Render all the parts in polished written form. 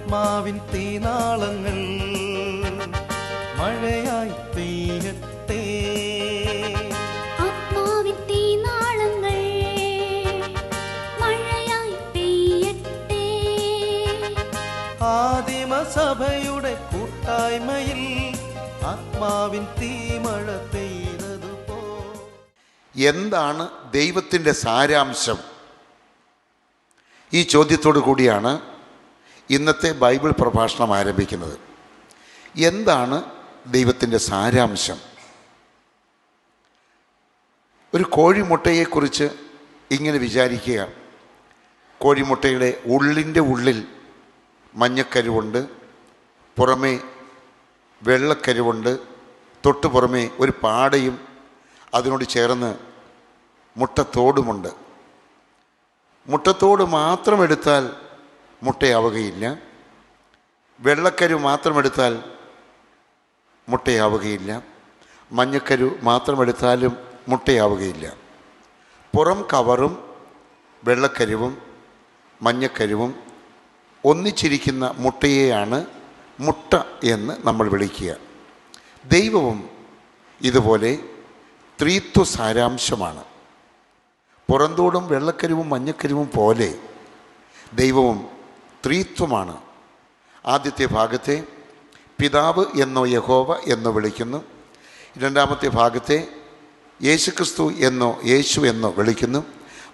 ആത്മാവിൻ തീനാളങ്ങൾ മഴയായി പെയ്യട്ടെ. ആത്മാവിൻ തീനാളങ്ങൾ മഴയായി പെയ്യട്ടെ. ആദിമസഭയുടെ കൂട്ടായ്മയിൽ ആത്മാവിൻ തീമഴ പെയ്തതുപോ. എന്താണ് ദൈവത്തിൻ്റെ സാരാംശം? ഈ ചോദ്യത്തോടു കൂടിയാണ് ഇന്നത്തെ ബൈബിൾ പ്രഭാഷണം ആരംഭിക്കുന്നത്. എന്താണ് ദൈവത്തിൻ്റെ സാരാംശം? ഒരു കോഴിമുട്ടയെക്കുറിച്ച് ഇങ്ങനെ വിചാരിക്കുക. കോഴിമുട്ടയുടെ ഉള്ളിൻ്റെ ഉള്ളിൽ മഞ്ഞക്കരുവുണ്ട്, പുറമേ വെള്ളക്കരുവുണ്ട്, തൊട്ടു പുറമേ ഒരു പാടയും അതിനോട് ചേർന്ന് മുട്ടത്തോടുമുണ്ട്. മുട്ടത്തോട് മാത്രം എടുത്താൽ മുട്ടയാവുകയില്ല, വെള്ളക്കരു മാത്രം എടുത്താൽ മുട്ടയാവുകയില്ല, മഞ്ഞക്കരു മാത്രം എടുത്താലും മുട്ടയാവുകയില്ല. പുറം കവറും വെള്ളക്കരുവും മഞ്ഞക്കരുവും ഒന്നിച്ചിരിക്കുന്ന മുട്ടയെയാണ് മുട്ട എന്ന് നമ്മൾ വിളിക്കുക. ദൈവവും ഇതുപോലെ ത്രിത്വ സാരാംശമാണ്. പുറന്തോടും വെള്ളക്കരുവും മഞ്ഞക്കരുവും പോലെ ദൈവവും ത്രിത്വമാണ്. ആദ്യത്തെ ഭാഗത്തെ പിതാവ് എന്നോ യഹോവ എന്നോ വിളിക്കുന്നു. രണ്ടാമത്തെ ഭാഗത്തെ യേശുക്രിസ്തു എന്നോ യേശു എന്നോ വിളിക്കുന്നു.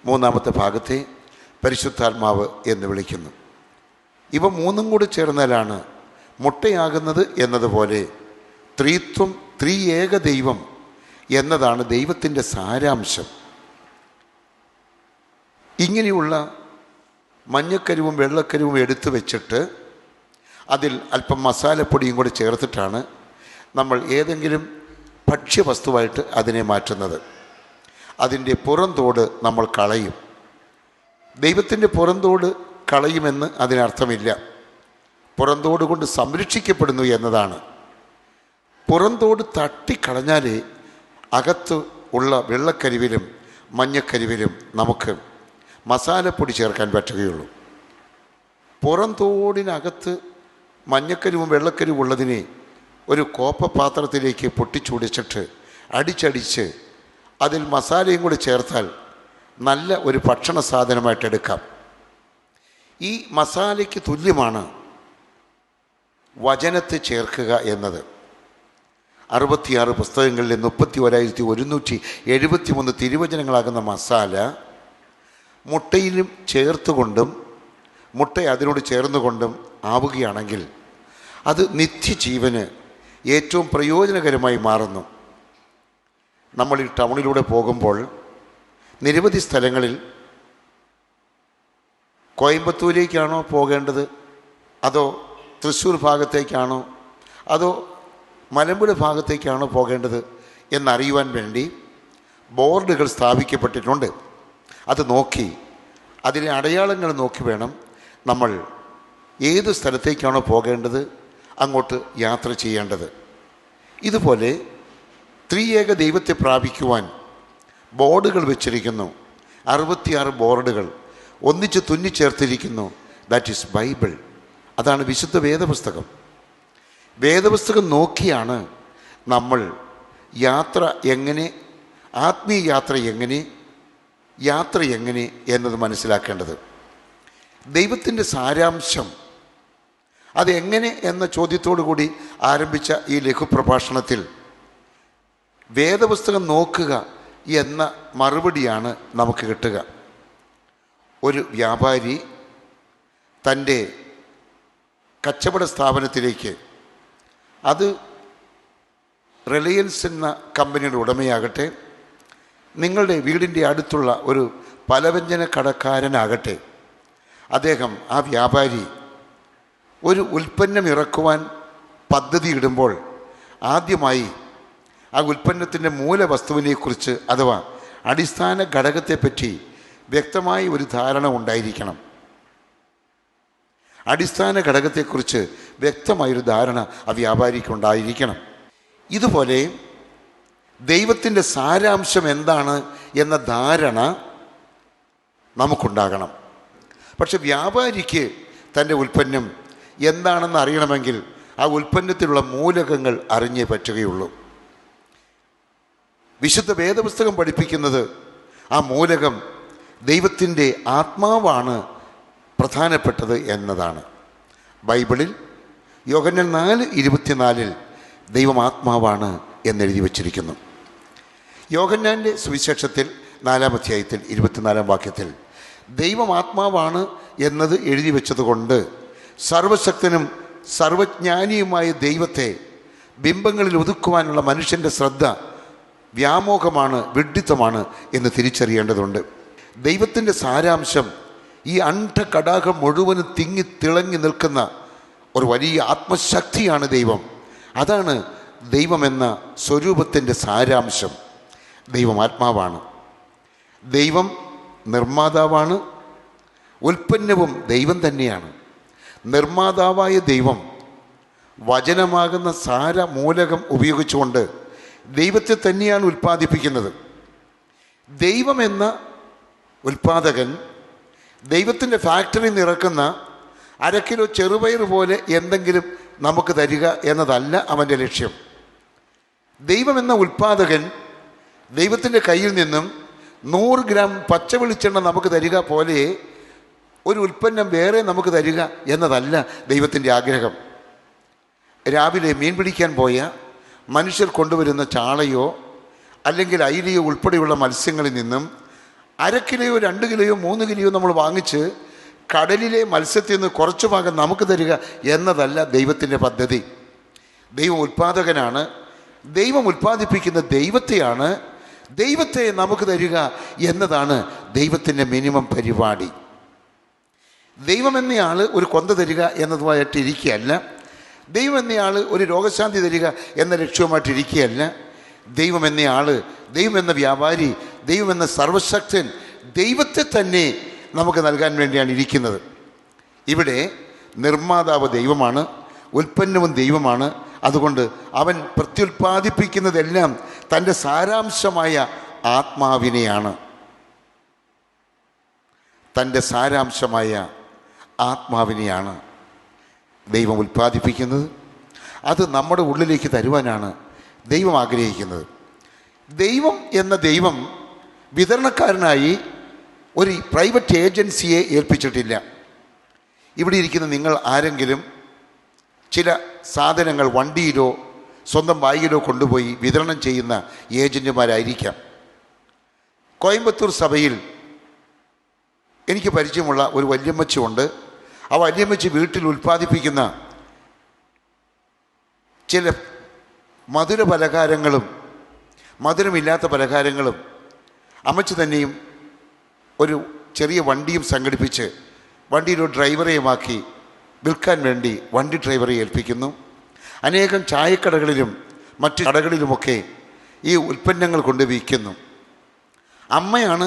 മൂന്നാമത്തെ ഭാഗത്തെ പരിശുദ്ധാത്മാവ് എന്ന് വിളിക്കുന്നു. ഇവ മൂന്നും കൂടി ചേർന്നാലാണ് മുട്ടയാകുന്നത് എന്നതുപോലെ ത്രിത്വം, ത്രിയേക ദൈവം എന്നതാണ് ദൈവത്തിൻ്റെ സാരാംശം. ഇങ്ങനെയുള്ള മഞ്ഞക്കരുവും വെള്ളക്കരുവും എടുത്തു വെച്ചിട്ട് അതിൽ അല്പം മസാലപ്പൊടിയും കൂടി ചേർത്തിട്ടാണ് നമ്മൾ ഏതെങ്കിലും ഭക്ഷ്യവസ്തുവായിട്ട് അതിനെ മാറ്റുന്നത്. അതിൻ്റെ പുറന്തോട് നമ്മൾ കളയും. ദൈവത്തിൻ്റെ പുറന്തോട് കളയുമെന്ന് അതിനർത്ഥമില്ല. പുറന്തോട് കൊണ്ട് സംരക്ഷിക്കപ്പെടുന്നു എന്നതാണ്. പുറന്തോട് തട്ടിക്കളഞ്ഞാലേ അകത്ത് ഉള്ള വെള്ളക്കരിവിലും മഞ്ഞക്കരിവിലും നമുക്ക് മസാലപ്പൊടി ചേർക്കാൻ പറ്റുകയുള്ളൂ. പുറന്തോടിനകത്ത് മഞ്ഞക്കരിവും വെള്ളക്കരിവും ഉള്ളതിനെ ഒരു കോപ്പ പാത്രത്തിലേക്ക് പൊട്ടിച്ചുടിച്ചിട്ട് അടിച്ചടിച്ച് അതിൽ മസാലയും കൂടി ചേർത്താൽ നല്ല ഒരു ഭക്ഷണ സാധനമായിട്ട് എടുക്കാം. ഈ മസാലയ്ക്ക് തുല്യമാണ് വചനത്തെ ചേർക്കുക എന്നത്. 66 പുസ്തകങ്ങളിലെ 31,173 തിരുവചനങ്ങളാകുന്ന മസാല മുട്ടയിലും ചേർത്തുകൊണ്ടും മുട്ട അതിനോട് ചേർന്നുകൊണ്ടും ആവുകയാണെങ്കിൽ അത് നിത്യജീവന് ഏറ്റവും പ്രയോജനകരമായി മാറുന്നു. നമ്മൾ ഈ ടൗണിലൂടെ പോകുമ്പോൾ നിരവധി സ്ഥലങ്ങളിൽ കോയമ്പത്തൂരേക്കാണോ പോകേണ്ടത്, അതോ തൃശ്ശൂർ ഭാഗത്തേക്കാണോ, അതോ മലമ്പുഴ ഭാഗത്തേക്കാണോ പോകേണ്ടത് എന്നറിയുവാൻ വേണ്ടി ബോർഡുകൾ സ്ഥാപിക്കപ്പെട്ടിട്ടുണ്ട്. അത് നോക്കി അതിലെ അടയാളങ്ങൾ നോക്കി വേണം നമ്മൾ ഏത് സ്ഥലത്തേക്കാണോ പോകേണ്ടത് അങ്ങോട്ട് യാത്ര ചെയ്യേണ്ടത്. ഇതുപോലെ ത്രിയേക ദൈവത്തെ പ്രാപിക്കുവാൻ ബോർഡുകൾ വെച്ചിരിക്കുന്നു. 66 ബോർഡുകൾ ഒന്നിച്ച് തുന്നിച്ചേർത്തിരിക്കുന്നു. That is Bible. അതാണ് വിശുദ്ധ വേദപുസ്തകം. വേദപുസ്തകം നോക്കിയാണ് നമ്മൾ യാത്ര എങ്ങനെ, ആത്മീയ യാത്ര എങ്ങനെ എന്നത് മനസ്സിലാക്കേണ്ടത്. ദൈവത്തിൻ്റെ സാരാംശം അതെങ്ങനെ എന്ന ചോദ്യത്തോടു കൂടി ആരംഭിച്ച ഈ ലഘുപ്രഭാഷണത്തിൽ വേദപുസ്തകം നോക്കുക എന്ന മറുപടിയാണ് നമുക്ക് കിട്ടുക. ഒരു വ്യാപാരി തൻ്റെ കച്ചവട സ്ഥാപനത്തിലേക്ക്, അത് റിലയൻസ് എന്ന കമ്പനിയുടെ ഉടമയാകട്ടെ, നിങ്ങളുടെ വീടിൻ്റെ അടുത്തുള്ള ഒരു പലവ്യഞ്ജന കടക്കാരനാകട്ടെ, അദ്ദേഹം, ആ വ്യാപാരി ഒരു ഉൽപ്പന്നം ഇറക്കുവാൻ പദ്ധതി ഇടുമ്പോൾ ആദ്യമായി ആ ഉൽപ്പന്നത്തിൻ്റെ മൂലവസ്തുവിനെക്കുറിച്ച് അഥവാ അടിസ്ഥാന ഘടകത്തെപ്പറ്റി വ്യക്തമായി ഒരു ധാരണ ഉണ്ടായിരിക്കണം. അടിസ്ഥാന ഘടകത്തെക്കുറിച്ച് വ്യക്തമായൊരു ധാരണ ആ വ്യാപാരിക്കുണ്ടായിരിക്കണം. ഇതുപോലെ ദൈവത്തിൻ്റെ സാരാംശം എന്താണ് എന്ന ധാരണ നമുക്കുണ്ടാകണം. പക്ഷെ വ്യാപാരിക്ക് തൻ്റെ ഉൽപ്പന്നം എന്താണെന്ന് അറിയണമെങ്കിൽ ആ ഉൽപ്പന്നത്തിലുള്ള മൂലകങ്ങൾ അറിഞ്ഞേ പറ്റുകയുള്ളൂ. വിശുദ്ധ വേദപുസ്തകം പഠിപ്പിക്കുന്നത് ആ മൂലകം ദൈവത്തിൻ്റെ ആത്മാവാണ് പ്രധാനപ്പെട്ടത് എന്നതാണ്. ബൈബിളിൽ യോഹന്നാൻ 4:24 ദൈവം ആത്മാവാണ് എന്നെഴുതി വച്ചിരിക്കുന്നു. യോഹന്നാൻ്റെ സുവിശേഷത്തിൽ 4-ാം അധ്യായത്തിൽ 24-ാം വാക്യത്തിൽ ദൈവം ആത്മാവാണ് എന്നത് എഴുതി വെച്ചതുകൊണ്ട് സർവശക്തനും സർവജ്ഞാനിയുമായ ദൈവത്തെ ബിംബങ്ങളിൽ ഒതുക്കുവാനുള്ള മനുഷ്യൻ്റെ ശ്രദ്ധ വ്യാമോഹമാണ്, വിഡ്ഢിത്തമാണ് എന്ന് തിരിച്ചറിയേണ്ടതുണ്ട്. ദൈവത്തിൻ്റെ സാരാംശം ഈ അണ്ഡകടാകം മുഴുവനും തിങ്ങി തിളങ്ങി നിൽക്കുന്ന ഒരു വലിയ ആത്മശക്തിയാണ് ദൈവം. അതാണ് ദൈവമെന്ന സ്വരൂപത്തിൻ്റെ സാരാംശം. ദൈവം ആത്മാവാണ്. ദൈവം നിർമ്മാതാവാണ്. ഉൽപ്പന്നവും ദൈവം തന്നെയാണ്. നിർമ്മാതാവായ ദൈവം വചനമാകുന്ന സാരമൂലകം ഉപയോഗിച്ചുകൊണ്ട് ദൈവത്തെ തന്നെയാണ് ഉൽപ്പാദിപ്പിക്കുന്നത്. ദൈവമെന്ന ഉൽപ്പാദകൻ ദൈവത്തിൻ്റെ ഫാക്ടറി നിറക്കുന്ന 1/2 കിലോ ചെറുപയർ പോലെ എന്തെങ്കിലും നമുക്ക് തരിക എന്നതല്ല അവൻ്റെ ലക്ഷ്യം. ദൈവമെന്ന ഉൽപ്പാദകൻ ദൈവത്തിൻ്റെ കയ്യിൽ നിന്നും 100 ഗ്രാം പച്ച വെളിച്ചെണ്ണ നമുക്ക് തരിക പോലെ ഒരു ഉൽപ്പന്നം വേറെ നമുക്ക് തരിക എന്നതല്ല ദൈവത്തിൻ്റെ ആഗ്രഹം. രാവിലെ മീൻ പിടിക്കാൻ പോയ മനുഷ്യർ കൊണ്ടുവരുന്ന ചാളയോ അല്ലെങ്കിൽ അയിലയോ ഉൾപ്പെടെയുള്ള മത്സ്യങ്ങളിൽ നിന്നും 1/2 കിലോയോ 2 കിലോയോ 3 കിലോയോ നമ്മൾ വാങ്ങിച്ച് കടലിലെ മത്സ്യത്തിൽ നിന്ന് കുറച്ച് ഭാഗം നമുക്ക് തരിക എന്നതല്ല ദൈവത്തിൻ്റെ പദ്ധതി. ദൈവം ഉൽപ്പാദകനാണ്. ദൈവം ഉൽപ്പാദിപ്പിക്കുന്ന ദൈവത്തെയാണ്. ദൈവത്തെ നമുക്ക് തരിക എന്നതാണ് ദൈവത്തിൻ്റെ മിനിമം പരിപാടി. ദൈവം എന്നയാൾ ഒരു കൊന്ത തരിക എന്നതുമായിട്ട് ഇരിക്കുകയല്ല. ദൈവം എന്നയാൾ ഒരു രോഗശാന്തി തരിക എന്ന ലക്ഷ്യവുമായിട്ട് ഇരിക്കുകയല്ല. ദൈവം എന്നയാൾ, ദൈവം എന്ന വ്യാപാരി, ദൈവം എന്ന സർവശക്തൻ ദൈവത്തെ തന്നെ നമുക്ക് നൽകാൻ വേണ്ടിയാണ് ഇരിക്കുന്നത്. ഇവിടെ നിർമ്മാതാവ് ദൈവമാണ്, ഉൽപ്പന്നവും ദൈവമാണ്. അതുകൊണ്ട് അവൻ പ്രത്യുൽപാദിപ്പിക്കുന്നതെല്ലാം തൻ്റെ സാരാംശമായ ആത്മാവിനെയാണ്. തൻ്റെ സാരാംശമായ ആത്മാവിനെയാണ് ദൈവം ഉൽപ്പാദിപ്പിക്കുന്നത്. അത് നമ്മുടെ ഉള്ളിലേക്ക് തരുവാനാണ് ദൈവം ആഗ്രഹിക്കുന്നത്. ദൈവം എന്ന ദൈവം വിതരണക്കാരനായി ഒരു പ്രൈവറ്റ് ഏജൻസിയെ ഏൽപ്പിച്ചിട്ടില്ല. ഇവിടെ ഇരിക്കുന്ന നിങ്ങൾ ആരെങ്കിലും ചില സാധനങ്ങൾ വണ്ടിയിലോ സ്വന്തം ബാഗിലോ കൊണ്ടുപോയി വിതരണം ചെയ്യുന്ന ഏജൻറ്റുമാരായിരിക്കാം. കോയമ്പത്തൂർ സഭയിൽ എനിക്ക് പരിചയമുള്ള ഒരു വല്യമ്മച്ചിയുണ്ട്. ആ വല്യമ്മച്ചി വീട്ടിൽ ഉൽപ്പാദിപ്പിക്കുന്ന ചില മധുര പലഹാരങ്ങളും മധുരമില്ലാത്ത പലഹാരങ്ങളും അമ്മച്ചി തന്നെയും ഒരു ചെറിയ വണ്ടിയും സംഘടിപ്പിച്ച് വണ്ടിയിലൊരു ഡ്രൈവറെയുമാക്കി വിൽക്കാൻ വേണ്ടി വണ്ടി ഡ്രൈവറെ ഏൽപ്പിക്കുന്നു. അനേകം ചായക്കടകളിലും മറ്റു കടകളിലുമൊക്കെ ഈ ഉൽപ്പന്നങ്ങൾ കൊണ്ട് വിൽക്കുന്നു. അമ്മയാണ്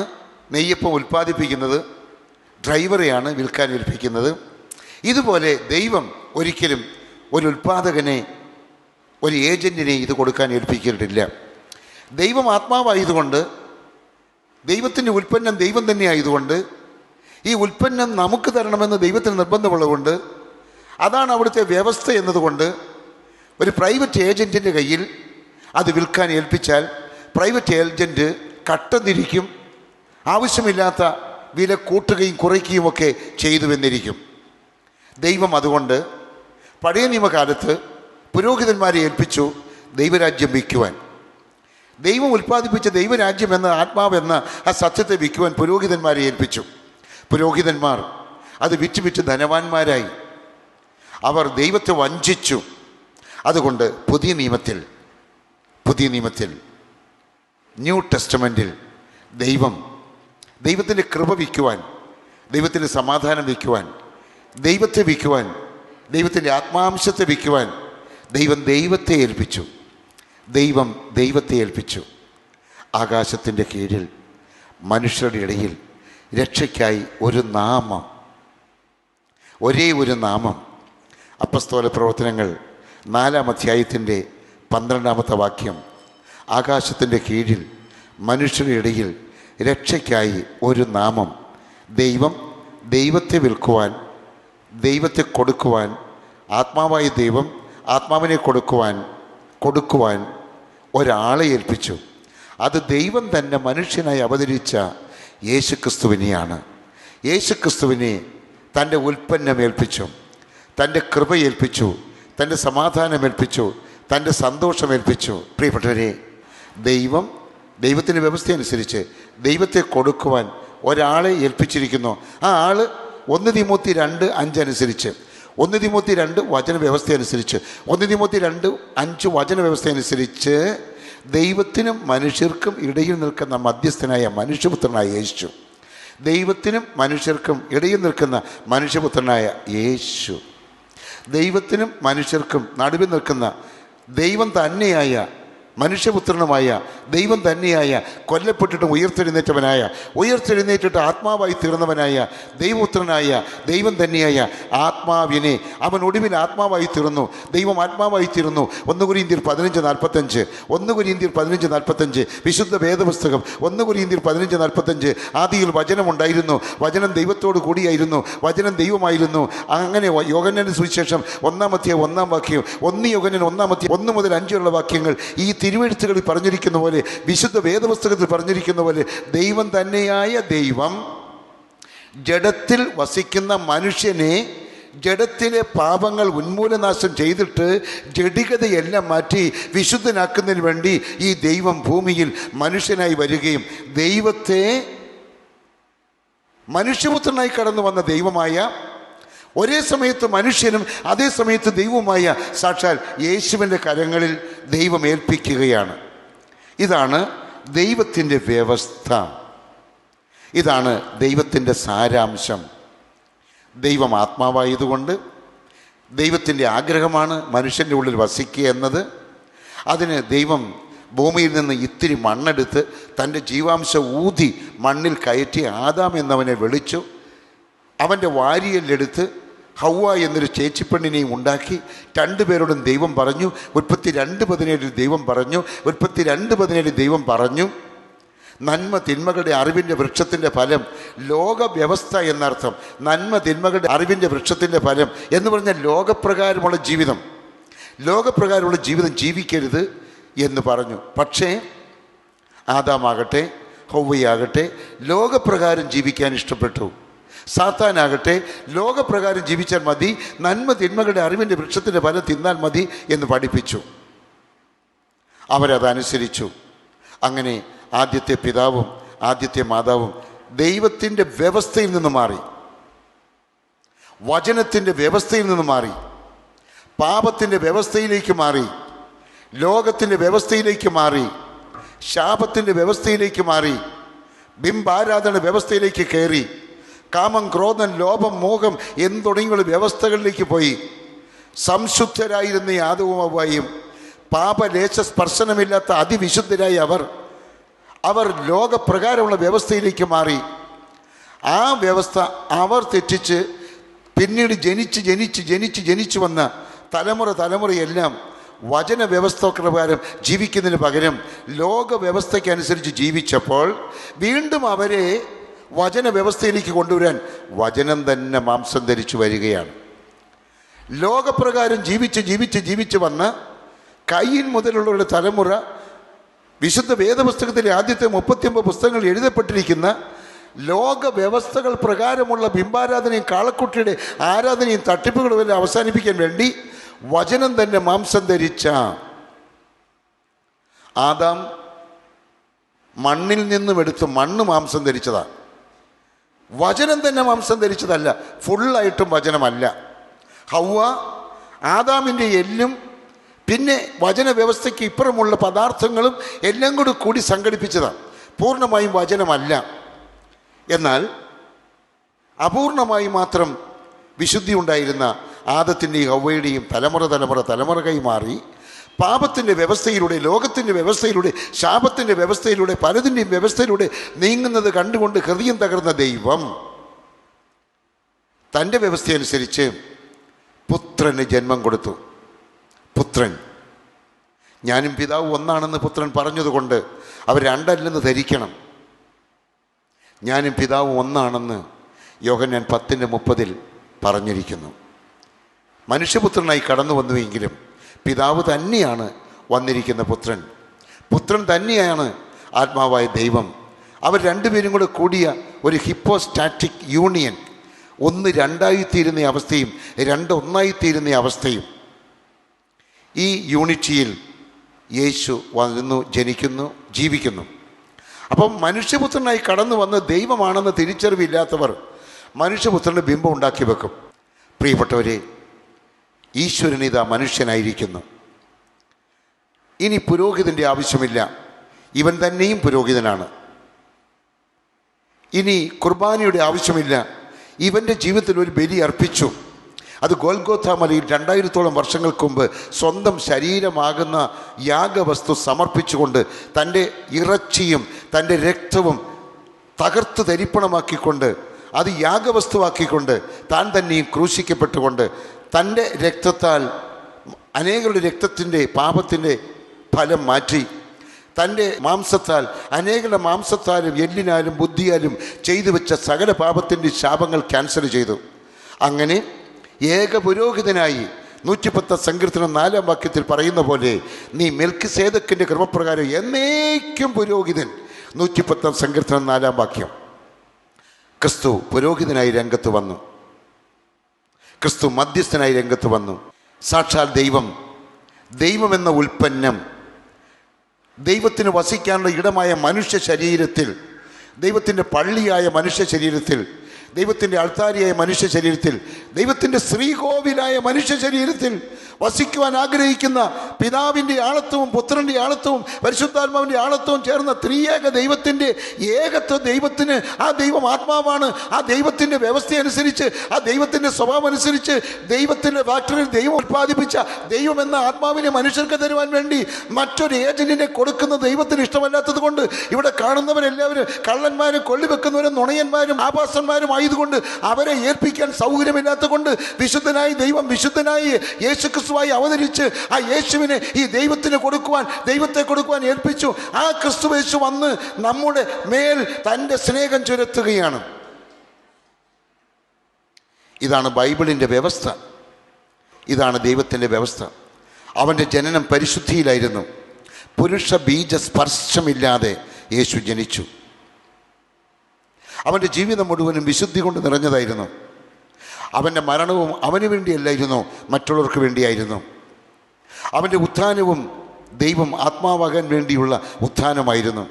നെയ്യപ്പം ഉൽപ്പാദിപ്പിക്കുന്നത്, ഡ്രൈവറെയാണ് വിൽക്കാൻ ഏൽപ്പിക്കുന്നത്. ഇതുപോലെ ദൈവം ഒരിക്കലും ഒരു ഉൽപ്പാദകനെ, ഒരു ഏജൻറ്റിനെ ഇത് കൊടുക്കാൻ ഏൽപ്പിച്ചിട്ടില്ല. ദൈവം ആത്മാവായതുകൊണ്ട്, ദൈവത്തിൻ്റെ ഉൽപ്പന്നം ദൈവം തന്നെ ആയതുകൊണ്ട്, ഈ ഉൽപ്പന്നം നമുക്ക് തരണമെന്ന് ദൈവത്തിന് നിർബന്ധമുള്ളതുകൊണ്ട്, അതാണ് അവിടുത്തെ വ്യവസ്ഥ എന്നതുകൊണ്ട് ഒരു പ്രൈവറ്റ് ഏജൻറ്റിൻ്റെ കയ്യിൽ അത് വിൽക്കാൻ ഏൽപ്പിച്ചാൽ പ്രൈവറ്റ് ഏജൻറ്റ് കട്ടതിരിക്കും, ആവശ്യമില്ലാത്ത വില കൂട്ടുകയും കുറയ്ക്കുകയുമൊക്കെ ചെയ്തുവെന്നിരിക്കും. ദൈവം അതുകൊണ്ട് പഴയ നിയമകാലത്ത് പുരോഹിതന്മാരെ ഏൽപ്പിച്ചു ദൈവരാജ്യം വിൽക്കുവാൻ. ദൈവം ഉൽപ്പാദിപ്പിച്ച ദൈവരാജ്യം എന്ന ആത്മാവെന്ന ആ സത്യത്തെ വിൽക്കുവാൻ പുരോഹിതന്മാരെ ഏൽപ്പിച്ചു. പുരോഹിതന്മാർ അത് വിറ്റ് ധനവാന്മാരായി. അവർ ദൈവത്തെ വഞ്ചിച്ചു. അതുകൊണ്ട് പുതിയ നിയമത്തിൽ ന്യൂ ടെസ്റ്റമെൻറ്റിൽ ദൈവത്തിൻ്റെ കൃപ വിൽക്കുവാൻ, ദൈവത്തിൻ്റെ സമാധാനം വിൽക്കുവാൻ, ദൈവത്തെ വിൽക്കുവാൻ, ദൈവത്തിൻ്റെ ആത്മാംശത്തെ വിൽക്കുവാൻ ദൈവത്തെ ഏൽപ്പിച്ചു. ആകാശത്തിൻ്റെ കീഴിൽ മനുഷ്യരുടെ ഇടയിൽ രക്ഷയ്ക്കായി ഒരേ ഒരു നാമം. അപ്പസ്തോല പ്രവർത്തനങ്ങൾ 4-ാം അധ്യായത്തിൻ്റെ 12-ാമത്തെ വാക്യം. ആകാശത്തിൻ്റെ കീഴിൽ മനുഷ്യരുടെ ഇടയിൽ രക്ഷയ്ക്കായി ഒരു നാമം. ദൈവത്തെ വിൽക്കുവാൻ, ദൈവത്തെ കൊടുക്കുവാൻ ആത്മാവായ ദൈവം ആത്മാവിനെ കൊടുക്കുവാൻ ഒരാളെ ഏൽപ്പിച്ചു. അത് ദൈവം തന്നെ മനുഷ്യനായി അവതരിച്ച യേശുക്രിസ്തുവിനെയാണ്. യേശുക്രിസ്തുവിനെ തൻ്റെ ഉൽപ്പന്നം ഏൽപ്പിച്ചു, തൻ്റെ കൃപ ഏൽപ്പിച്ചു, തൻ്റെ സമാധാനം ഏൽപ്പിച്ചു, തൻ്റെ സന്തോഷം ഏൽപ്പിച്ചു. പ്രിയപ്പെട്ടവരെ, ദൈവത്തിൻ്റെ വ്യവസ്ഥ അനുസരിച്ച് ദൈവത്തെ കൊടുക്കുവാൻ ഒരാളെ ഏൽപ്പിച്ചിരിക്കുന്നു. ആ ആൾ 1 തിമോത്തി 2:5 അനുസരിച്ച്, 1 തിമോത്തി 2 വചന വ്യവസ്ഥ അനുസരിച്ച്, 1 തിമോത്തി 2:5 വചന വ്യവസ്ഥ അനുസരിച്ച് ദൈവത്തിനും മനുഷ്യർക്കും ഇടയിൽ നിൽക്കുന്ന മധ്യസ്ഥനായ മനുഷ്യപുത്രനായ യേശു, ദൈവത്തിനും മനുഷ്യർക്കും ഇടയിൽ നിൽക്കുന്ന മനുഷ്യപുത്രനായ യേശു, ദൈവത്തിനും മനുഷ്യർക്കും നടുവിൽ നിൽക്കുന്ന ദൈവം തന്നെയായ മനുഷ്യപുത്രനുമായ ദൈവം തന്നെയായ കൊല്ലപ്പെട്ടിട്ടും ഉയർത്തെഴുന്നേറ്റിട്ട് ആത്മാവായി തീർന്നവനായ ദൈവപുത്രനായ ദൈവം തന്നെയായ ആത്മാവിനെ അവൻ ഒടുവിൽ ആത്മാവായി തീർന്നു. ദൈവം ആത്മാവായി തീർന്നു. 1 കൊരിന്ത്യർ 15:45, 1 കൊരിന്ത്യർ 15:45 വിശുദ്ധ വേദപുസ്തകം. 1 കൊരിന്ത്യർ 15:45 ആദിയിൽ വചനമുണ്ടായിരുന്നു, വചനം ദൈവത്തോട് കൂടിയായിരുന്നു, വചനം ദൈവമായിരുന്നു. അങ്ങനെ യോഹന്നാന്റെ സുവിശേഷം 1-ാം വാക്യം, 1 യോഹന്നാൻ 1 മുതൽ 5 വാക്യങ്ങൾ ഈ തിരുവെഴുത്തുകളിൽ പറഞ്ഞിരിക്കുന്ന പോലെ, വിശുദ്ധ വേദപുസ്തകത്തിൽ പറഞ്ഞിരിക്കുന്ന പോലെ, ദൈവം തന്നെയായ ദൈവം ജഡത്തിൽ വസിക്കുന്ന മനുഷ്യനെ ജഡത്തിലെ പാപങ്ങൾ ഉന്മൂലനാശം ചെയ്തിട്ട് ജഡികതയെല്ലാം മാറ്റി വിശുദ്ധനാക്കുന്നതിന് വേണ്ടി ഈ ദൈവം ഭൂമിയിൽ മനുഷ്യനായി വരികയും ദൈവത്തെ മനുഷ്യപുത്രനായി കടന്നു വന്ന ദൈവമായ, ഒരേ സമയത്ത് മനുഷ്യനും അതേ സമയത്ത് ദൈവവുമായ സാക്ഷാൽ യേശുവിൻ്റെ കരങ്ങളിൽ ദൈവം ഏൽപ്പിക്കുകയാണ്. ഇതാണ് ദൈവത്തിൻ്റെ വ്യവസ്ഥ, ഇതാണ് ദൈവത്തിൻ്റെ സാരാംശം. ദൈവം ആത്മാവായതുകൊണ്ട് ദൈവത്തിൻ്റെ ആഗ്രഹമാണ് മനുഷ്യൻ്റെ ഉള്ളിൽ വസിക്കുക എന്നത്. അതിന് ദൈവം ഭൂമിയിൽ നിന്ന് ഇത്തിരി മണ്ണെടുത്ത് തൻ്റെ ജീവാംശം ഊതി മണ്ണിൽ കയറ്റി ആദാം എന്നവനെ വിളിച്ചു. അവൻ്റെ വാരിയെല്ലെടുത്ത് ഹൗവ എന്നൊരു ചേച്ചിപ്പെണ്ണിനെയും ഉണ്ടാക്കി. 2 പേരോടും ദൈവം പറഞ്ഞു. ഉൽപ്പത്തി 2:17 ദൈവം പറഞ്ഞു. ഉൽപ്പത്തി 2:17 ദൈവം പറഞ്ഞു, നന്മ തിന്മകളുടെ അറിവിൻ്റെ വൃക്ഷത്തിൻ്റെ ഫലം, ലോക വ്യവസ്ഥ എന്നർത്ഥം. നന്മ തിന്മകളുടെ അറിവിൻ്റെ വൃക്ഷത്തിൻ്റെ ഫലം എന്ന് പറഞ്ഞാൽ ലോകപ്രകാരമുള്ള ജീവിതം ജീവിക്കരുത് എന്ന് പറഞ്ഞു. പക്ഷേ ആദാമാകട്ടെ ഹൗവയാകട്ടെ ലോകപ്രകാരം ജീവിക്കാൻ ഇഷ്ടപ്പെട്ടു. സാത്താനാകട്ടെ ലോകപ്രകാരം ജീവിച്ചാൽ മതി, നന്മ തിന്മകളുടെ അറിവിൻ്റെ വൃക്ഷത്തിൻ്റെ ഫലം തിന്നാൽ മതി എന്ന് പഠിപ്പിച്ചു. അവരതനുസരിച്ചു. അങ്ങനെ ആദ്യത്തെ പിതാവും ആദ്യത്തെ മാതാവും ദൈവത്തിൻ്റെ വ്യവസ്ഥയിൽ നിന്ന് മാറി, വചനത്തിൻ്റെ വ്യവസ്ഥയിൽ നിന്ന് മാറി, പാപത്തിൻ്റെ വ്യവസ്ഥയിലേക്ക് മാറി, ലോകത്തിൻ്റെ വ്യവസ്ഥയിലേക്ക് മാറി, ശാപത്തിൻ്റെ വ്യവസ്ഥയിലേക്ക് മാറി, ബിംബാരാധന വ്യവസ്ഥയിലേക്ക് കയറി, കാമം, ക്രോധം, ലോഭം, മോഹം എന്ന് തുടങ്ങിയുള്ള വ്യവസ്ഥകളിലേക്ക് പോയി. സംശുദ്ധരായിരുന്ന ആദവും ഹവ്വയും പാപലേശ സ്പർശനമില്ലാത്ത അതിവിശുദ്ധരായി അവർ ലോകപ്രകാരമുള്ള വ്യവസ്ഥയിലേക്ക് മാറി. ആ വ്യവസ്ഥ അവർ തെറ്റിച്ച് പിന്നീട് ജനിച്ച് വന്ന തലമുറയെല്ലാം വചന വ്യവസ്ഥ പ്രകാരം ജീവിക്കുന്നതിന് പകരം ലോക വ്യവസ്ഥയ്ക്കനുസരിച്ച് ജീവിച്ചപ്പോൾ വീണ്ടും അവരെ വചന വ്യവസ്ഥയിലേക്ക് കൊണ്ടുവരാൻ വചനം തന്നെ മാംസം ധരിച്ചു വരികയാണ്. ലോകപ്രകാരം ജീവിച്ച് വന്ന കയ്യിൻ മുതലുള്ളവരുടെ തലമുറ വിശുദ്ധ വേദപുസ്തകത്തിലെ ആദ്യത്തെ 39 പുസ്തകങ്ങൾ എഴുതപ്പെട്ടിരിക്കുന്ന ലോക വ്യവസ്ഥകൾ പ്രകാരമുള്ള ബിംബാരാധനയും കാളക്കുട്ടിയുടെ ആരാധനയും തട്ടിപ്പുകളും എല്ലാം അവസാനിപ്പിക്കാൻ വേണ്ടി വചനം തന്നെ മാംസം ധരിച്ച ആദാം മണ്ണിൽ നിന്നും എടുത്ത് മണ്ണ് മാംസം ധരിച്ചതാണ്. വചനം തന്നെ മാംസം ധരിച്ചതല്ല, ഫുള്ളായിട്ടും വചനമല്ല. ഹൗവ ആദാമിൻ്റെ എല്ലും പിന്നെ വചന വ്യവസ്ഥയ്ക്ക് ഇപ്പുറമുള്ള പദാർത്ഥങ്ങളും എല്ലാം കൂടി സംഘടിപ്പിച്ചതാണ്. പൂർണ്ണമായും വചനമല്ല. എന്നാൽ അപൂർണമായി മാത്രം വിശുദ്ധി ഉണ്ടായിരുന്ന ആദത്തിൻ്റെയും ഹൗവയുടെയും തലമുറ കൈമാറി പാപത്തിൻ്റെ വ്യവസ്ഥയിലൂടെ, ലോകത്തിൻ്റെ വ്യവസ്ഥയിലൂടെ, ശാപത്തിൻ്റെ വ്യവസ്ഥയിലൂടെ, പലതിൻ്റെയും വ്യവസ്ഥയിലൂടെ നീങ്ങുന്നത് കണ്ടുകൊണ്ട് ഹൃദയം തകർന്ന ദൈവം തൻ്റെ വ്യവസ്ഥയനുസരിച്ച് പുത്രന് ജന്മം കൊടുത്തു. പുത്രൻ, ഞാനും പിതാവ് ഒന്നാണെന്ന് പുത്രൻ പറഞ്ഞതുകൊണ്ട് അവർ രണ്ടല്ലെന്ന് ധരിക്കണം. ഞാനും പിതാവ് ഒന്നാണെന്ന് യോഹന്നാൻ 10:30 പറഞ്ഞിരിക്കുന്നു. മനുഷ്യപുത്രനായി കടന്നു വന്നുവെങ്കിലും പിതാവ് തന്നെയാണ് വന്നിരിക്കുന്ന പുത്രൻ. പുത്രൻ തന്നെയാണ് ആത്മാവായ ദൈവം. അവർ രണ്ടുപേരും കൂടെ കൂടിയ ഒരു ഹിപ്പോസ്റ്റാറ്റിക് യൂണിയൻ, ഒന്ന് രണ്ടായിത്തീരുന്ന അവസ്ഥയും രണ്ട് ഒന്നായിത്തീരുന്ന അവസ്ഥയും. ഈ യൂണിറ്റിയിൽ യേശു വന്നു, ജനിക്കുന്നു, ജീവിക്കുന്നു. അപ്പം മനുഷ്യപുത്രനായി കടന്നു വന്ന് ദൈവമാണെന്ന് തിരിച്ചറിവില്ലാത്തവർ മനുഷ്യപുത്രൻ്റെ ബിംബം ഉണ്ടാക്കി വെക്കും. പ്രിയപ്പെട്ടവരെ, ഈശ്വരനിതാ മനുഷ്യനായിരിക്കുന്നു. ഇനി പുരോഹിതൻ്റെ ആവശ്യമില്ല, ഇവൻ തന്നെയും പുരോഹിതനാണ്. ഇനി കുർബാനയുടെ ആവശ്യമില്ല, ഇവൻ്റെ ജീവിതത്തിൽ ഒരു ബലി അർപ്പിച്ചു. അത് ഗോൽഗോഥ മലയിൽ 2000-ഓളം വർഷങ്ങൾക്ക് മുമ്പ് സ്വന്തം ശരീരമാകുന്ന യാഗവസ്തു സമർപ്പിച്ചുകൊണ്ട് തൻ്റെ ഇറച്ചിയും തൻ്റെ രക്തവും തകർത്ത് തരിപ്പണമാക്കിക്കൊണ്ട് അത് യാഗവസ്തുവാക്കിക്കൊണ്ട് താൻ തന്നെയും ക്രൂശിക്കപ്പെട്ടുകൊണ്ട് തൻ്റെ രക്തത്താൽ അനേകരുടെ രക്തത്തിൻ്റെ പാപത്തിൻ്റെ ഫലം മാറ്റി, തൻ്റെ മാംസത്താൽ അനേകരുടെ മാംസത്താലും എല്ലിനാലും ബുദ്ധിയാലും ചെയ്തു വെച്ച സകല പാപത്തിൻ്റെ ശാപങ്ങൾ ക്യാൻസൽ ചെയ്തു. അങ്ങനെ ഏക പുരോഹിതനായി 110 സങ്കീർത്തനം 4-ാം വാക്യത്തിൽ പറയുന്ന പോലെ നീ മെൽക്കിസേദക്കിൻ്റെ ക്രമപ്രകാരം എന്നേക്കും പുരോഹിതൻ. 110 സങ്കീർത്തനം 4-ാം വാക്യം. ക്രിസ്തു പുരോഹിതനായി രംഗത്ത് വന്നു. ക്രിസ്തു മധ്യസ്ഥനായി രംഗത്ത് വന്നു. സാക്ഷാൽ ദൈവമെന്ന ഉൽപ്പന്നം ദൈവത്തിന് വസിക്കാനുള്ള ഇടമായ മനുഷ്യ ശരീരത്തിൽ, ദൈവത്തിൻ്റെ പള്ളിയായ മനുഷ്യ ശരീരത്തിൽ, ദൈവത്തിൻ്റെ അൾത്താരിയായ മനുഷ്യ ശരീരത്തിൽ, ദൈവത്തിൻ്റെ ശ്രീകോവിലായ മനുഷ്യ ശരീരത്തിൽ വസിക്കുവാൻ ആഗ്രഹിക്കുന്ന പിതാവിൻ്റെ ആളത്വവും പുത്രൻ്റെ ആളത്വവും പരിശുദ്ധാത്മാവിൻ്റെ ആളത്വവും ചേർന്ന ത്രിയേക ദൈവത്തിൻ്റെ ഏകത്വ ദൈവത്തിന് ആ ദൈവം ആത്മാവാണ്. ആ ദൈവത്തിൻ്റെ വ്യവസ്ഥയനുസരിച്ച്, ആ ദൈവത്തിൻ്റെ സ്വഭാവം അനുസരിച്ച്, ദൈവത്തിൻ്റെ ഫാക്ടറിയിൽ ദൈവം ഉൽപ്പാദിപ്പിച്ച ദൈവം എന്ന ആത്മാവിനെ മനുഷ്യർക്ക് തരുവാൻ വേണ്ടി മറ്റൊരു ഏജന്റിനെ കൊടുക്കുന്ന ദൈവത്തിന് ഇഷ്ടമല്ലാത്തത് കൊണ്ട് ഇവിടെ കാണുന്നവരെല്ലാവരും കള്ളന്മാരും കൊള്ളിവെക്കുന്നവരും നുണയന്മാരും ആഭാസന്മാരും ആയതുകൊണ്ട് അവരെ ഏൽപ്പിക്കാൻ സൗകര്യമില്ലാത്തത് കൊണ്ട് വിശുദ്ധനായി ദൈവം വിശുദ്ധനായി യേശുക്രിസ്തുവായി അവതരിച്ച് ആ യേശുവിനെ ഈ ദൈവത്തിന് കൊടുക്കുവാൻ, ദൈവത്തെ കൊടുക്കുവാൻ ഏൽപ്പിച്ചു. ആ ക്രിസ്തു യേശു വന്ന് നമ്മുടെ മേൽ തൻ്റെ സ്നേഹം ചുരത്തുകയാണ്. ഇതാണ് ബൈബിളിൻ്റെ വ്യവസ്ഥ, ഇതാണ് ദൈവത്തിൻ്റെ വ്യവസ്ഥ. അവൻ്റെ ജനനം പരിശുദ്ധിയിലായിരുന്നു. പുരുഷ ബീജ സ്പർശമില്ലാതെ യേശു ജനിച്ചു. അവൻ്റെ ജീവിതം മുഴുവനും വിശുദ്ധി കൊണ്ട് നിറഞ്ഞതായിരുന്നു. അവൻ്റെ മരണവും അവന് വേണ്ടിയല്ലായിരുന്നു, മറ്റുള്ളവർക്ക് വേണ്ടിയായിരുന്നു. അവൻ്റെ ഉത്ഥാനവും ദൈവം ആത്മാവാകാൻ വേണ്ടിയുള്ള ഉത്ഥാനമായിരുന്നു.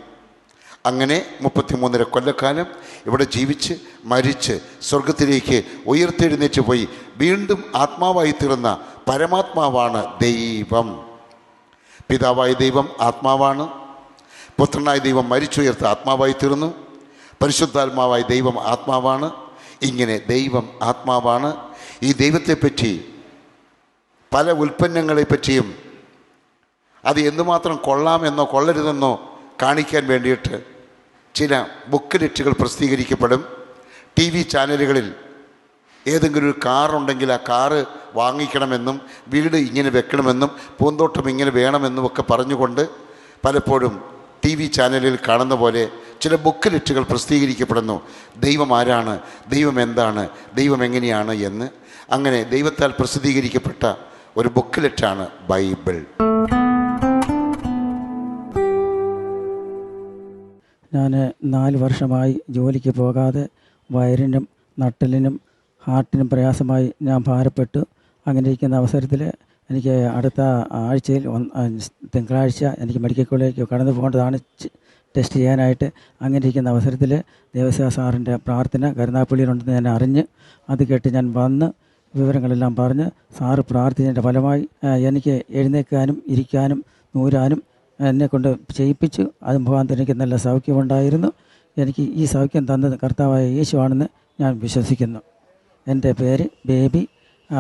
അങ്ങനെ 33.5 കൊല്ലക്കാലം ഇവിടെ ജീവിച്ച് മരിച്ച് സ്വർഗത്തിലേക്ക് ഉയർത്തെഴുന്നേറ്റ് പോയി വീണ്ടും ആത്മാവായി തീർന്ന പരമാത്മാവാണ് ദൈവം. പിതാവായ ദൈവം ആത്മാവാണ്. പുത്രനായ ദൈവം മരിച്ചുയർത്ത ആത്മാവായി തീർന്നു. പരിശുദ്ധാത്മാവായ ദൈവം ആത്മാവാണ്. ഇങ്ങനെ ദൈവം ആത്മാവാണ്. ഈ ദൈവത്തെപ്പറ്റി പല ഉൽപ്പന്നങ്ങളെപ്പറ്റിയും അത് എന്തുമാത്രം കൊള്ളാമെന്നോ കൊള്ളരുതെന്നോ കാണിക്കാൻ വേണ്ടിയിട്ട് ചില ബുക്ക്ലെറ്റുകൾ പ്രസിദ്ധീകരിക്കപ്പെടും. TV ചാനലുകളിൽ ഏതെങ്കിലും ഒരു കാറുണ്ടെങ്കിൽ ആ കാറ് വാങ്ങിക്കണമെന്നും വീട് ഇങ്ങനെ വെക്കണമെന്നും പൂന്തോട്ടം ഇങ്ങനെ വേണമെന്നും ഒക്കെ പറഞ്ഞുകൊണ്ട് പലപ്പോഴും TV ചാനലിൽ കാണുന്ന പോലെ ചില ബുക്ക്ലെറ്റുകൾ പ്രസിദ്ധീകരിക്കപ്പെടുന്നു. ദൈവം ആരാണ്, ദൈവം എന്താണ്, ദൈവം എങ്ങനെയാണ് എന്ന്. അങ്ങനെ ദൈവത്താൽ പ്രസിദ്ധീകരിക്കപ്പെട്ട ഒരു ബുക്ക്ലെറ്റാണ് ബൈബിൾ. ഞാൻ 4 വർഷമായി ജോലിക്ക് പോകാതെ വയറിനും നട്ടലിനും ഹാർട്ടിനും പ്രയാസമായി ഞാൻ ഭാരപ്പെട്ടു. അങ്ങനെ ഇരിക്കുന്ന അവസരത്തിൽ എനിക്ക് അടുത്ത ആഴ്ചയിൽ തിങ്കളാഴ്ച എനിക്ക് മെഡിക്കൽ കോളേജിലേക്ക് കടന്നു പോകേണ്ടതാണ് ടെസ്റ്റ് ചെയ്യാനായിട്ട്. അങ്ങനെ ഇരിക്കുന്ന അവസരത്തിൽ ദേവസ്യ സാറിൻ്റെ പ്രാർത്ഥന കരുനാഗപ്പള്ളിയിലുണ്ടെന്ന് ഞാൻ അറിഞ്ഞ് അത് കേട്ട് ഞാൻ വന്ന് വിവരങ്ങളെല്ലാം പറഞ്ഞ് സാറ് പ്രാർത്ഥിച്ചതിൻ്റെ ഫലമായി എനിക്ക് എഴുന്നേൽക്കാനും ഇരിക്കാനും നൂരാനും എന്നെക്കൊണ്ട് ചെയ്യിപ്പിച്ചു. അത് മുഖാന്തരം എനിക്ക് നല്ല സൗഖ്യമുണ്ടായിരുന്നു. എനിക്ക് ഈ സൗഖ്യം തന്നത് കർത്താവായ യേശുവാണെന്ന് ഞാൻ വിശ്വസിക്കുന്നു. എൻ്റെ പേര് ബേബി.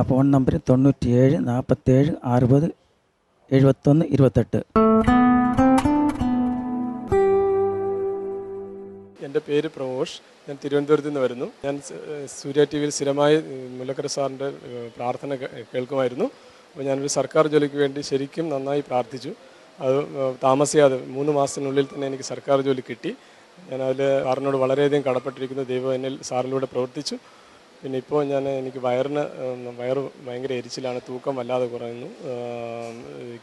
Phone number 97 47 60 71 28. എൻ്റെ പേര് പ്രമോഷ്. ഞാൻ തിരുവനന്തപുരത്ത് നിന്ന് വരുന്നു. ഞാൻ സൂര്യ TV-യിൽ സ്ഥിരമായി മുല്ലക്കര സാറിൻ്റെ പ്രാർത്ഥന കേൾക്കുമായിരുന്നു. അപ്പോൾ ഞാനൊരു സർക്കാർ ജോലിക്ക് വേണ്ടി ശരിക്കും നന്നായി പ്രാർത്ഥിച്ചു. അത് താമസിയാതെ 3 മാസത്തിനുള്ളിൽ തന്നെ എനിക്ക് സർക്കാർ ജോലി കിട്ടി. ഞാനതിൽ സാറിനോട് വളരെയധികം കടപ്പെട്ടിരിക്കുന്നു. ദൈവം എന്നിൽ സാറിലൂടെ പ്രവർത്തിച്ചു. പിന്നെ ഇപ്പോൾ എനിക്ക് വയറ് ഭയങ്കര എരിച്ചിലാണ്, തൂക്കം വല്ലാതെ കുറയുന്നു,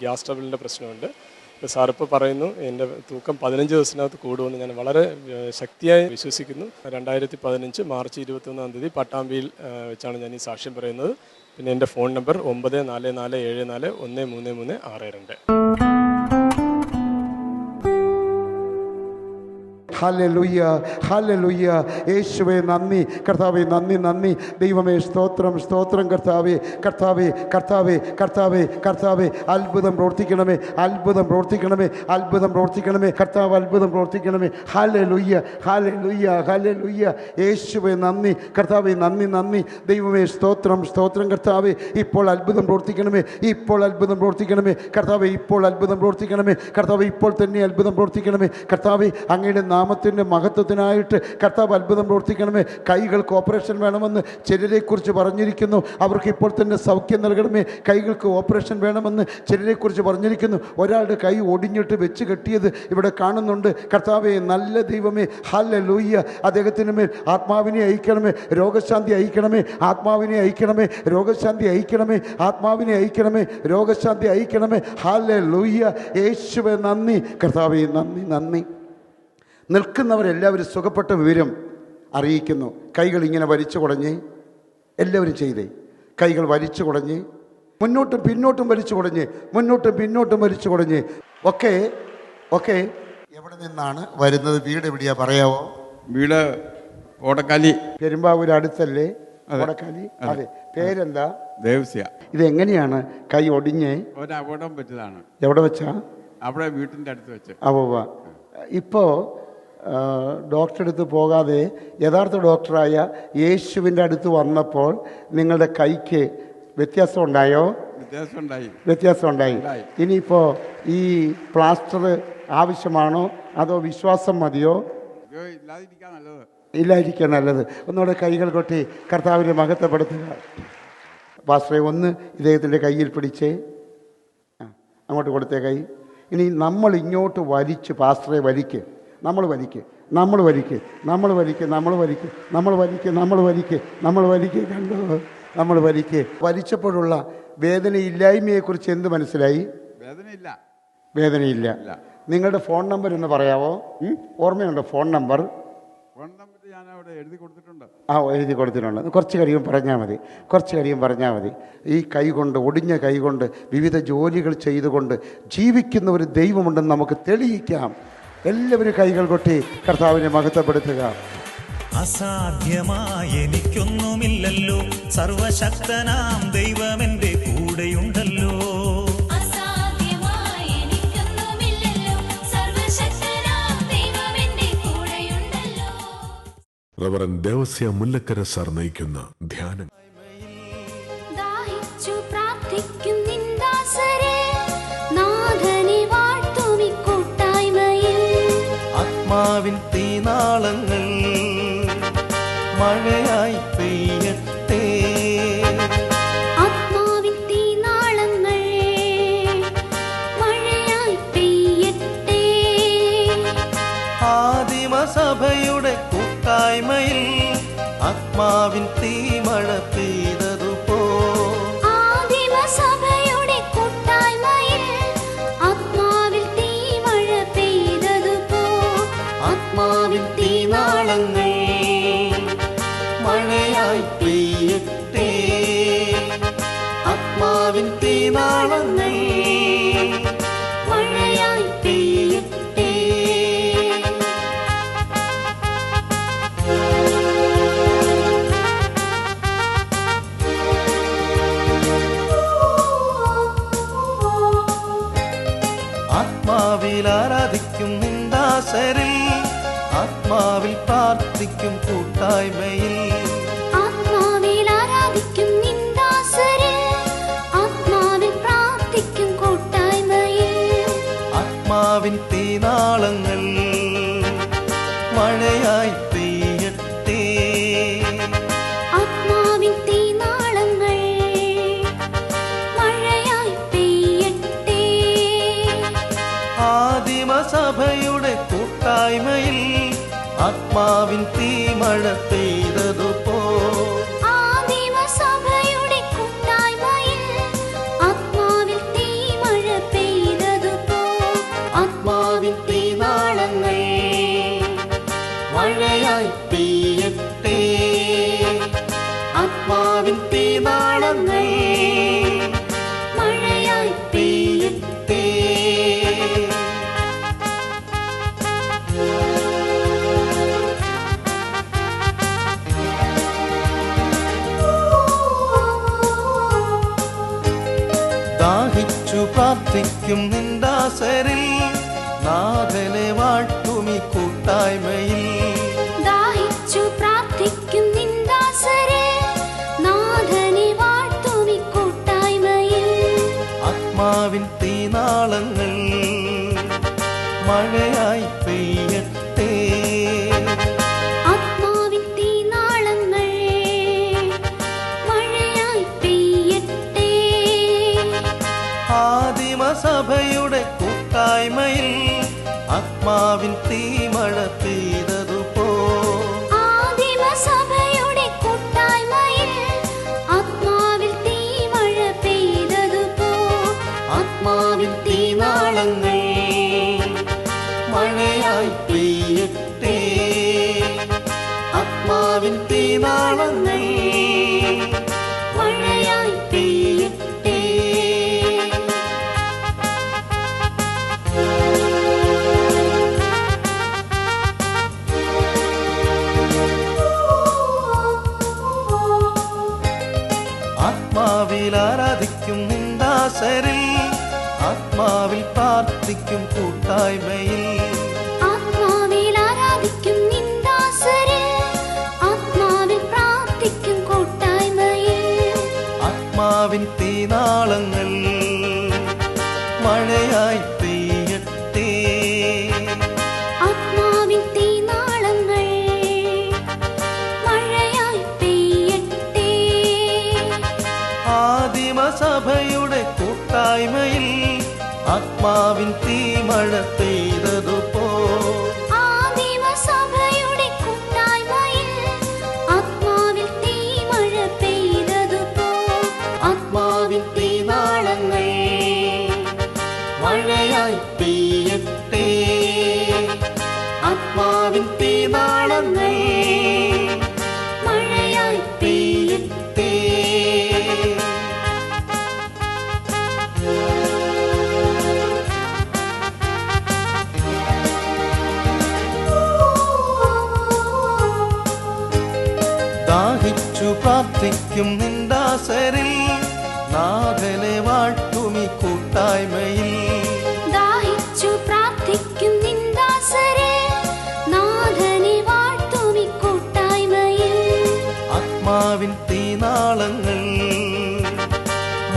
ഗ്യാസ് ട്രബിളിൻ്റെ പ്രശ്നമുണ്ട്. ഇപ്പോൾ സാറിപ്പോൾ പറയുന്നു എൻ്റെ തൂക്കം 15 ദിവസത്തിനകത്ത് കൂടുമെന്ന് ഞാൻ വളരെ ശക്തിയായി വിശ്വസിക്കുന്നു. 2015 മാർച്ച് 21 പട്ടാമ്പിയിൽ വെച്ചാണ് ഞാൻ ഈ സാക്ഷ്യം പറയുന്നത്. പിന്നെ എൻ്റെ ഫോൺ നമ്പർ 9447413362. Hallelujah, hallelujah. യേശുവേ നന്ദി കർത്താവേ, നന്ദി നന്ദി ദൈവമേ, സ്തോത്രം സ്തോത്രം കർത്താവേ, കർത്താവേ കർത്താവേ കർത്താവേ കർത്താവേ, അത്ഭുതം പ്രവർത്തിക്കണമേ, അത്ഭുതം പ്രവർത്തിക്കണമേ, അത്ഭുതം പ്രവർത്തിക്കണമേ കർത്താവ്, അത്ഭുതം പ്രവർത്തിക്കണമേ. Hallelujah, hallelujah, hallelujah. യേശുവേ നന്ദി കർത്താവേ, നന്ദി നന്ദി ദൈവമേ, സ്തോത്രം സ്തോത്രം കർത്താവേ. ഇപ്പോൾ അത്ഭുതം പ്രവർത്തിക്കണമേ, ഇപ്പോൾ അത്ഭുതം പ്രവർത്തിക്കണമേ കർത്താവേ, ഇപ്പോൾ അത്ഭുതം പ്രവർത്തിക്കണമേ കർത്താവേ, ഇപ്പോൾ തന്നെ അത്ഭുതം പ്രവർത്തിക്കണമേ കർത്താവേ. അങ്ങയുടെ നാമത്തിൻ്റെ മഹത്വത്തിനായിട്ട് കർത്താവ് അത്ഭുതം പ്രവർത്തിക്കണമേ. കൈകൾക്ക് ഓപ്പറേഷൻ വേണമെന്ന് ചിലരെക്കുറിച്ച് പറഞ്ഞിരിക്കുന്നു, അവർക്ക് ഇപ്പോൾ തന്നെ സൗഖ്യം നൽകണമേ. കൈകൾക്ക് ഓപ്പറേഷൻ വേണമെന്ന് ചിലരെക്കുറിച്ച് പറഞ്ഞിരിക്കുന്നു, ഒരാളുടെ കൈ ഒടിഞ്ഞിട്ട് വെച്ച് കെട്ടിയത് ഇവിടെ കാണുന്നുണ്ട് കർത്താവേ. നല്ല ദൈവമേ, ഹല്ലേലൂയ. അദ്ദേഹത്തിന് മേൽ ആത്മാവിനെ അയക്കണമേ, രോഗശാന്തി അയക്കണമേ, ആത്മാവിനെ അയക്കണമേ, രോഗശാന്തി അയക്കണമേ, ആത്മാവിനെ അയക്കണമേ, രോഗശാന്തി അയക്കണമേ. ഹല്ലേലൂയ. യേശുവേ നന്ദി കർത്താവേ, നന്ദി നന്ദി. നിൽക്കുന്നവരെല്ലാവരും സുഖപ്പെട്ട വിവരം അറിയിക്കുന്നു. കൈകൾ ഇങ്ങനെ വലിച്ചു കുടഞ്ഞ് എല്ലാവരും ചെയ്തേ. കൈകൾ വലിച്ചു കുടഞ്ഞ് മുന്നോട്ടും പിന്നോട്ടും വലിച്ചു കുടഞ്ഞ്, മുന്നോട്ടും പിന്നോട്ടും വലിച്ചു കുടഞ്ഞ്. ഒക്കെ ഒക്കെ എവിടെ നിന്നാണ് വരുന്നത്? വീട് എവിടെയാ പറയാവോ? വീട് ഓടക്കാലി, പെരുമ്പാവൂർ അടുത്തല്ലേ? ഓടക്കാലി. അതെ. പേരെന്താ? ദേവസ്യ. ഇതെങ്ങനെയാണ് കൈ ഒടിഞ്ഞ്? ഒരു അപകടം പറ്റിയതാണ്. എവിടെ വെച്ചാ? അവിടെ വീട്ടിൻ്റെ അടുത്ത് വെച്ച്. അവ ഇപ്പോൾ ഡോക്ടറെ അടുത്ത് പോകാതെ യഥാർത്ഥ ഡോക്ടറായ യേശുവിൻ്റെ അടുത്ത് വന്നപ്പോൾ നിങ്ങളുടെ കൈക്ക് വ്യത്യാസം ഉണ്ടായോ? വ്യത്യാസം ഉണ്ടായി. ഇനിയിപ്പോൾ ഈ പ്ലാസ്റ്റർ ആവശ്യമാണോ അതോ വിശ്വാസം മതിയോ? ഇല്ലായിരിക്കാൻ നല്ലത്. ഒന്നുകൂടെ കൈകൾ കൊട്ടി കർത്താവിനെ മഹത്വപ്പെടുത്തുക. പാസ്റ്ററെ ഒന്ന് ഇദ്ദേഹത്തിൻ്റെ കയ്യിൽ പിടിച്ചേ, അങ്ങോട്ട് കൊടുത്തേ കൈ. ഇനി നമ്മൾ ഇങ്ങോട്ട് വലിച്ച് പാസ്റ്ററെ വലിക്ക്, നമ്മൾ വലിക്ക്, നമ്മൾ വലിക്ക്, നമ്മൾ വലിക്ക്, നമ്മൾ വലിക്ക്, നമ്മൾ വലിക്ക്, നമ്മൾ വലിക്ക്, നമ്മൾ വലിക്ക്. കണ്ടോ? നമ്മൾ വലിക്ക്. വലിച്ചപ്പോഴുള്ള വേദനയില്ലായ്മയെക്കുറിച്ച് എന്ത് മനസ്സിലായി? വേദനയില്ല. വേദനയില്ല. നിങ്ങളുടെ ഫോൺ നമ്പർ എന്ന് പറയാവോ? ഓർമ്മയുണ്ടോ ഫോൺ നമ്പർ? ഫോൺ നമ്പർ ഞാൻ അവിടെ എഴുതി കൊടുത്തിട്ടുണ്ട്. എഴുതി കൊടുത്തിട്ടുണ്ട്. കുറച്ച് കഴിയും പറഞ്ഞാൽ മതി, കുറച്ച് കഴിയും പറഞ്ഞാൽ മതി. ഈ കൈ കൊണ്ട്, ഒടിഞ്ഞ കൈ കൊണ്ട് വിവിധ ജോലികൾ ചെയ്തുകൊണ്ട് ജീവിക്കുന്ന ഒരു ദൈവമുണ്ടെന്ന് നമുക്ക് തെളിയിക്കാം. എല്ലാവരും കൈകൾ കൊട്ടി കർത്താവിനെ മഹത്വപ്പെടുത്തുക. അസാധ്യമായ എനിക്കൊന്നുമില്ലല്ലോ, സർവശക്തനാം ദൈവമെന്റെ കൂടെയുണ്ടല്ലോ. റവറൻ ദേവസ്യ മുല്ലക്കര സാർ നയിക്കുന്ന ധ്യാനം. ദാഹിച്ചു പ്രാർത്ഥിക്കും നിന്ദാസരെ, നാഥനെ വാഴ്ത്തും ഈ കൂട്ടായ്മയിൽ. ആത്മാവിൻ തീനാളങ്ങൾ മഴയായി പെയ്യട്ടെ, ആത്മാവിൻ തീനാളങ്ങൾ മഴയായി പെയ്യട്ടെ. ആദിമസഭയുടെ കൂട്ടായ്മയിൽ ആത്മാവിൻ തീമഴ പെയ്തതുപോ. ആദിമസഭയുടെ കൂട്ടായ്മയിൽ ആത്മാവിൽ തീമഴ പെയ്തതുപോ. ആത്മാവിൻ തീനാളങ്ങൾ മഴയായി പെയ്യട്ടെ, ആത്മാവിൻ തീനാളങ്ങൾ മഴയായി പെയ്യട്ടെ. ആത്മാവിൽ ആരാധിക്കും നിന്ദാസരിൽ, ആത്മാവിൽ പ്രാർത്ഥിക്കും കൂട്ടായ്മയിൽ. ആത്മാവിൽ ആരാധിക്കും നിന്ദാസരിൽ, ആത്മാവിൽ പ്രാർത്ഥിക്കും കൂട്ടായ്മയിൽ. ആത്മാവിൻ തീനാളങ്ങൾ മഴയായി പെയ്യട്ടെ, ആത്മാവിൻ തീനാളങ്ങൾ മഴയായി പെയ്യട്ടെ. ആദിമസഭയുടെ കൂട്ടായ്മയിൽ ആത്മാവിൻ തീമഴ പെയ്തതുപോ. ദാഹിച്ചു പ്രാർത്ഥിക്കും നിന്ദാസരിൽ നാഥനെ വാഴ്ത്തുമി കൂട്ടായ്മയിൽ. ദാഹിച്ചു പ്രാർത്ഥിക്കും നിന്ദാസരെ നാഥനെ വാഴ്ത്തുമി കൂട്ടായ്മയിൽ. ആത്മാവിൻ തീനാളങ്ങൾ മഴയായി പെയ്യട്ടെ. ആത്മാവിൻ തീനാളങ്ങൾ മഴയായി പെയ്യട്ടെ. ആദിമസഭയുടെ കൂട്ടായ്മയിൽ ആത്മാവിൻ തീമഴ പെയ്തതുപോ. ആദിമസഭയുടെ കൂട്ടായ്മയിൽ ആത്മാവിൽ തീമഴ പെയ്തതുപോ. ആത്മാവിൻ തീനാളങ്ങൾ മഴയായി പെയ്യട്ടെ. ആത്മാവിൻ തീനാളങ്ങൾ മഴയായി പെയ്യട്ടെ. ആത്മാവിൽ ആരാധിക്കും നിന്ദാസരിൽ ആത്മാവിൽ പ്രാർത്ഥിക്കും കൂട്ടായ്മയിൽ. ആത്മാവിൽ ആരാധിക്കും നിന്ദാസരെ ആത്മാവിൽ പ്രാർത്ഥിക്കും കൂട്ടായ്മയിൽ. ആത്മാവിൻ തീനാളങ്ങൾ മഴയായി പെയ്യട്ടെ. ആത്മാവിൻ തീനാളങ്ങൾ മഴയായി പെയ്യട്ടെ. ആദിമസഭയുടെ കൂട്ടായ്മയിൽ ആത്മാവിൻ തീമഴ പെയ്തതുപോ. ആദിമസഭയുടെ കൂട്ടായ്മയിൽ ആത്മാവിൽ തീമഴ പെയ്തതുപോ. ആത്മാവിൻ തീനാളങ്ങൾ മഴയായി പെയ്യട്ടെ. ആത്മാവിൻ തീനാളങ്ങൾ മഴയായി പെയ്യട്ടെ. ദാഹിച്ചു പ്രാർത്ഥിക്കും നിന്ദാസരിൽ നാഥനെ വാഴ്ത്തുമി കൂട്ടായ്മയിൽ. ദാഹിച്ചു പ്രാർത്ഥിക്കും നിന്ദാസരെ നാഥനെ വാഴ്ത്തുമി കൂട്ടായ്മയിൽ. ആത്മാവിൻ തീനാളങ്ങൾ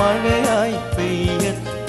മഴയായി പെയ്യട്ടെ.